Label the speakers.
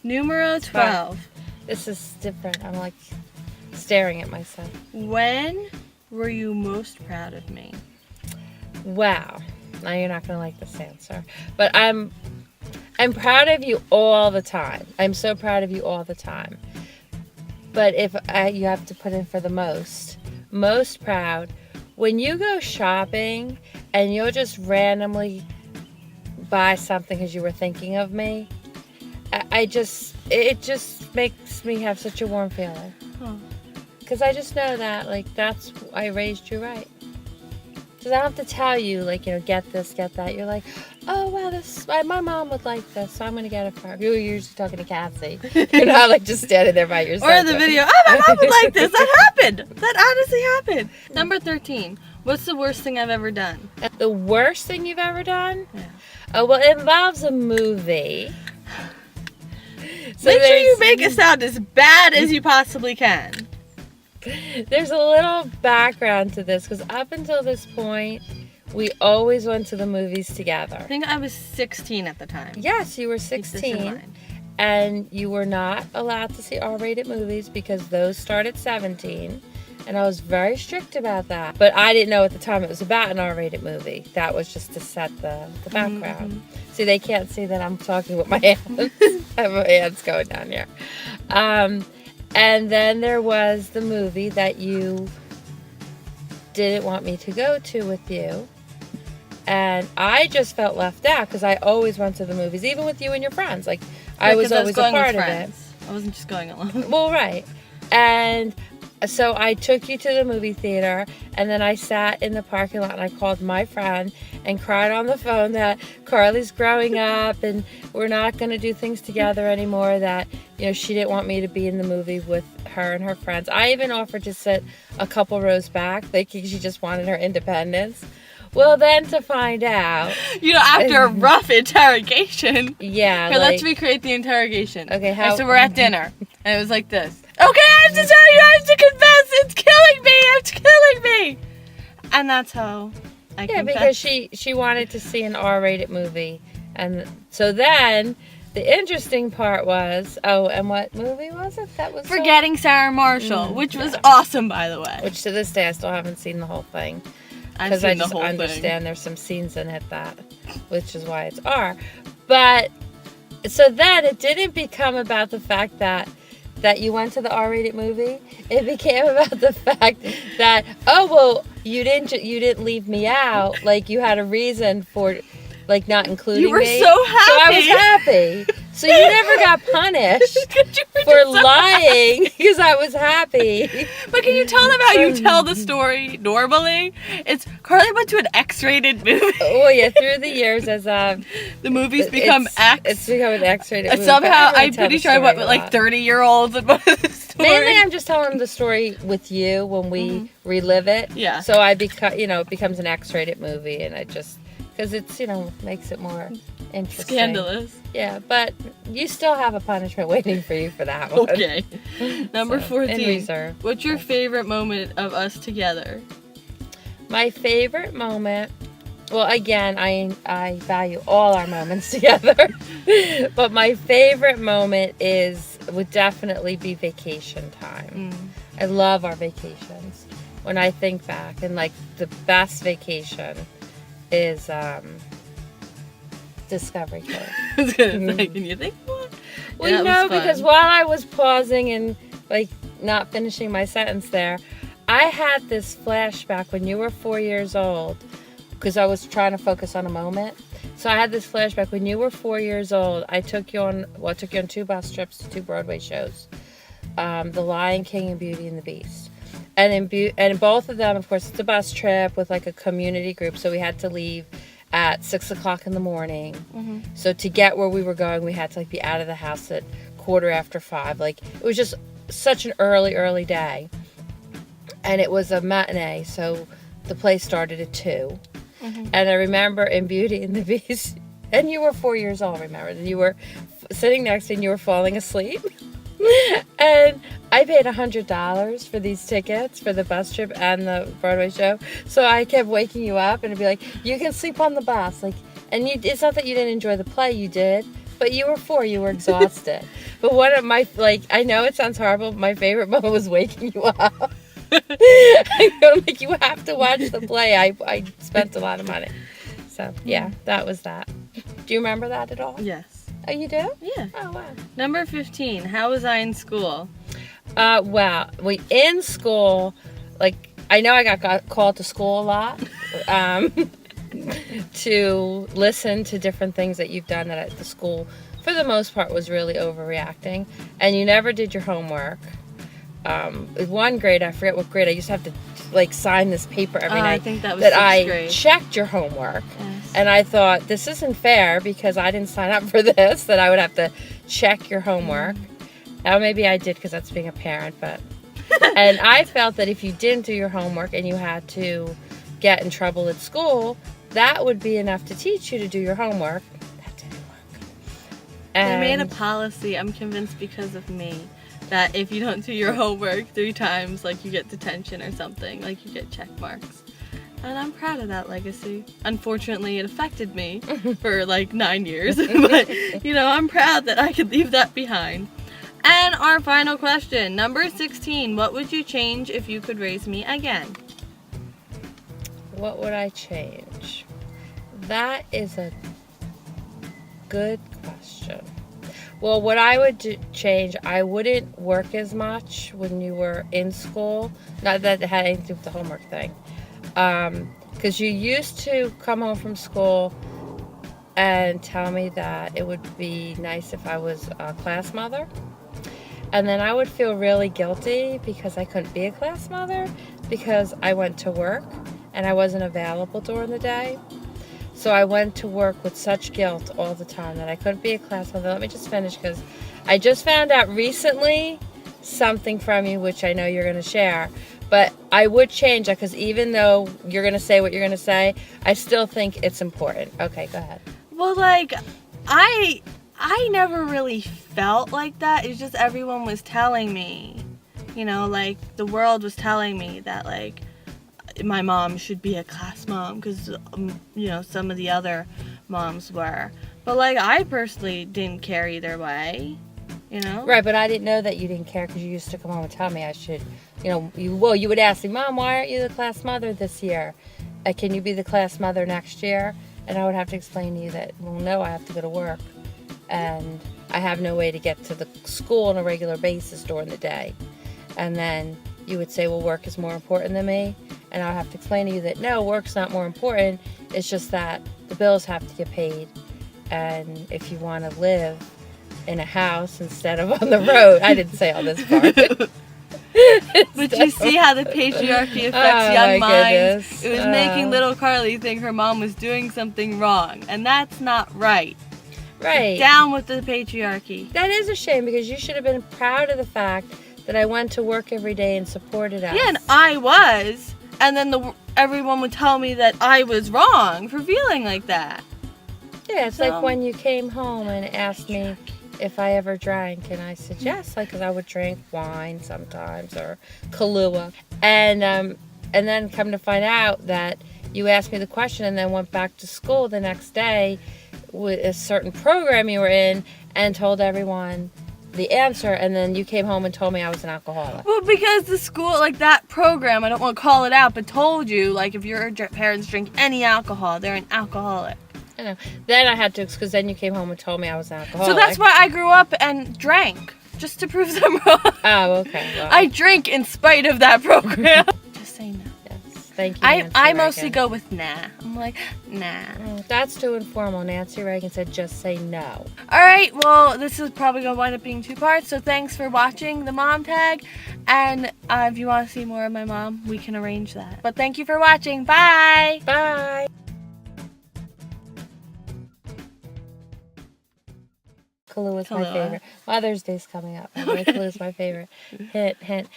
Speaker 1: Numero 12.
Speaker 2: This is different. I'm like staring at myself.
Speaker 1: When were you most proud of me?
Speaker 2: Wow. Now you're not going to like this answer. But I'm proud of you all the time. I'm so proud of you all the time. But if you have to put in for the most proud, when you go shopping and you'll just randomly buy something because you were thinking of me, it just makes me have such a warm feeling. Because I just know that, like, that's, I raised you right. Because I don't have to tell you, like, you know, get this, get that. You're like, oh, wow, my mom would like this, so I'm going to get it for her. You're usually talking to Cassie. You're not, like, just standing there by yourself.
Speaker 1: Or in the video, oh, my mom would like this. That happened. That honestly happened. Number 13. What's the worst thing I've ever done?
Speaker 2: The worst thing you've ever done?
Speaker 1: Yeah.
Speaker 2: Oh, well, it involves a movie. So
Speaker 1: Make sure you make it sound as bad as you possibly can.
Speaker 2: There's a little background to this, because up until this point, we always went to the movies together.
Speaker 1: I think I was 16 at the time.
Speaker 2: Yes, you were
Speaker 1: Keep this in
Speaker 2: 16,
Speaker 1: mind.
Speaker 2: and you were not allowed to see R-rated movies because those start at 17, and I was very strict about that. But I didn't know at the time it was about an R-rated movie. That was just to set the background.
Speaker 1: Mm-hmm.
Speaker 2: See, they can't see that I'm talking with my hands. I have my hands going down here. And then there was the movie that you didn't want me to go to with you. And I just felt left out because I always went to the movies, even with you and your friends. Like, I was always a part of it.
Speaker 1: I wasn't just going alone.
Speaker 2: Well, right. And so I took you to the movie theater, and then I sat in the parking lot and I called my friend and cried on the phone that Carly's growing up and we're not going to do things together anymore, that, you know, she didn't want me to be in the movie with her and her friends. I even offered to sit a couple rows back, thinking she just wanted her independence. Well, then to find out...
Speaker 1: You know, after a rough interrogation...
Speaker 2: Yeah,
Speaker 1: Here, let's recreate the interrogation.
Speaker 2: Okay,
Speaker 1: how... So we're at dinner, and it was like this. Okay, I have to tell you, I have to confess, it's killing me! And that's how I confessed.
Speaker 2: Because she wanted to see an R-rated movie. And so then, the interesting part was... Oh, and what movie was it? That was
Speaker 1: Forgetting Sarah Marshall, which was awesome, by the way.
Speaker 2: Which to this day, I still haven't seen the whole thing.
Speaker 1: I've
Speaker 2: Because
Speaker 1: seen
Speaker 2: I
Speaker 1: the
Speaker 2: just
Speaker 1: whole
Speaker 2: understand
Speaker 1: thing.
Speaker 2: there's some scenes in it that, which is why it's R. But, so then it didn't become about the fact that you went to the R-rated movie. It became about the fact that, oh, well, you didn't leave me out. Like, you had a reason for, like, not including me.
Speaker 1: You were so happy.
Speaker 2: So I was happy. So you never got punished for lying because I was happy.
Speaker 1: But can you tell them how you tell the story normally? It's Carly went to an X-rated movie.
Speaker 2: Oh yeah, through the years as
Speaker 1: the movies become X.
Speaker 2: It's become an X-rated movie.
Speaker 1: Somehow I'm pretty sure I went with like 30-year-olds and one of the story.
Speaker 2: Mainly, I'm just telling the story with you when we relive it.
Speaker 1: Yeah.
Speaker 2: So it becomes an X-rated movie, and I just because it's makes it more interesting.
Speaker 1: Scandalous.
Speaker 2: Yeah, but you still have a punishment waiting for you for that one.
Speaker 1: Okay. Number 14.
Speaker 2: In reserve.
Speaker 1: What's your favorite moment of us together?
Speaker 2: My favorite moment. Well, again, I value all our moments together, but my favorite moment would definitely be vacation time. I love our vacations. When I think back, and like the best vacation is Discovery Cove.
Speaker 1: I was gonna say, can you think of one?
Speaker 2: Well,
Speaker 1: Yeah,
Speaker 2: because while I was pausing and like not finishing my sentence there, I had this flashback when you were 4 years old, because I was trying to focus on a moment. So I had this flashback when you were 4 years old. I took you on 2 bus trips to 2 Broadway shows, The Lion King and Beauty and the Beast. And in both of them, of course, it's a bus trip with like a community group, so we had to leave at 6 o'clock in the morning. So to get where we were going, we had to like be out of the house at 5:15. Like, it was just such an early day. And it was a matinee, so the play started at 2. And I remember in Beauty and the Beast, and you were 4 years old, remember, and you were sitting next to me and you were falling asleep. And I paid $100 for these tickets for the bus trip and the Broadway show. So I kept waking you up and it'd be like, you can sleep on the bus. Like, and it's not that you didn't enjoy the play, you did, But you were 4, you were exhausted. But one of my, like, I know it sounds horrible, but my favorite moment was waking you up. I'm like, you have to watch the play. I spent a lot of money. So, yeah, that was that. Do you remember that at all?
Speaker 1: Yes.
Speaker 2: Oh, you do?
Speaker 1: Yeah.
Speaker 2: Oh, wow.
Speaker 1: Number 15. How was I in school?
Speaker 2: Well, in school, like, I know I got called to school a lot to listen to different things that you've done that at the school, for the most part, was really overreacting. And you never did your homework. One grade, I forget what grade, I used to have to like sign this paper every night
Speaker 1: I think that was
Speaker 2: that
Speaker 1: 6th
Speaker 2: I
Speaker 1: grade.
Speaker 2: checked your homework.
Speaker 1: Yes.
Speaker 2: And I thought, this isn't fair because I didn't sign up for this, that I would have to check your homework. Now maybe I did because that's being a parent, but and I felt that if you didn't do your homework and you had to get in trouble at school, that would be enough to teach you to do your homework. That didn't work.
Speaker 1: They made a
Speaker 2: And
Speaker 1: policy, I'm convinced because of me, that if you don't do your homework 3 times, like you get detention or something, like you get check marks. And I'm proud of that legacy. Unfortunately, it affected me for like 9 years, but you know, I'm proud that I could leave that behind. And our final question, number 16, what would you change if you could raise me again?
Speaker 2: what would I change? That is a good question. Well, what I would change, I wouldn't work as much when you were in school. Not that it had anything to do with the homework thing. Because you used to come home from school and tell me that it would be nice if I was a class mother. And then I would feel really guilty because I couldn't be a class mother because I went to work and I wasn't available during the day. So I went to work with such guilt all the time that I couldn't be a class mother. Let me just finish because I just found out recently something from you which I know you're going to share. But I would change that because even though you're going to say what you're going to say, I still think it's important. Okay, go ahead.
Speaker 1: Well, like, I never really felt like that. It's just everyone was telling me, you know, like the world was telling me that like my mom should be a class mom because, you know, some of the other moms were. But like I personally didn't care either way, you know?
Speaker 2: Right, but I didn't know that you didn't care because you used to come home and tell me I should, you know, you would ask me, Mom, why aren't you the class mother this year? Can you be the class mother next year? And I would have to explain to you that, well, no, I have to go to work. And I have no way to get to the school on a regular basis during the day. And then you would say, well, work is more important than me. And I'll have to explain to you that, no, work's not more important. It's just that the bills have to get paid. And if you want to live in a house instead of on the road, I didn't say all this part.
Speaker 1: But you see how the patriarchy affects young minds.
Speaker 2: Goodness.
Speaker 1: It was making little Carly think her mom was doing something wrong. And that's not right.
Speaker 2: Right.
Speaker 1: Down with the patriarchy.
Speaker 2: That is a shame because you should have been proud of the fact that I went to work every day and supported us.
Speaker 1: Yeah, and I was. And then everyone would tell me that I was wrong for feeling like that.
Speaker 2: Yeah, it's like when you came home and asked me if I ever drank, and I said yes, like, because I would drink wine sometimes or Kahlua. And then come to find out that you asked me the question and then went back to school the next day with a certain program you were in and told everyone the answer, and then you came home and told me I was an alcoholic.
Speaker 1: Well, because the school, like that program, I don't want to call it out, but told you, like, if your parents drink any alcohol, they're an alcoholic.
Speaker 2: I know. Then I had to, because then you came home and told me I was an alcoholic.
Speaker 1: So that's why I grew up and drank, just to prove them wrong.
Speaker 2: Oh, okay. Well,
Speaker 1: I drink in spite of that program. Just say no.
Speaker 2: yes. Thank you,
Speaker 1: I
Speaker 2: Nancy
Speaker 1: mostly
Speaker 2: Reagan.
Speaker 1: go with nah. I'm like, nah.
Speaker 2: That's too informal. Nancy Reagan said just say no.
Speaker 1: All right, well, this is probably going to wind up being 2 parts, so thanks for watching the mom tag. And if you want to see more of my mom, we can arrange that. But thank you for watching. Bye.
Speaker 2: Bye. Kahlua is my
Speaker 1: Kahlua.
Speaker 2: favorite. Mother's Day's coming up. Kahlua is my favorite. Hint, hint.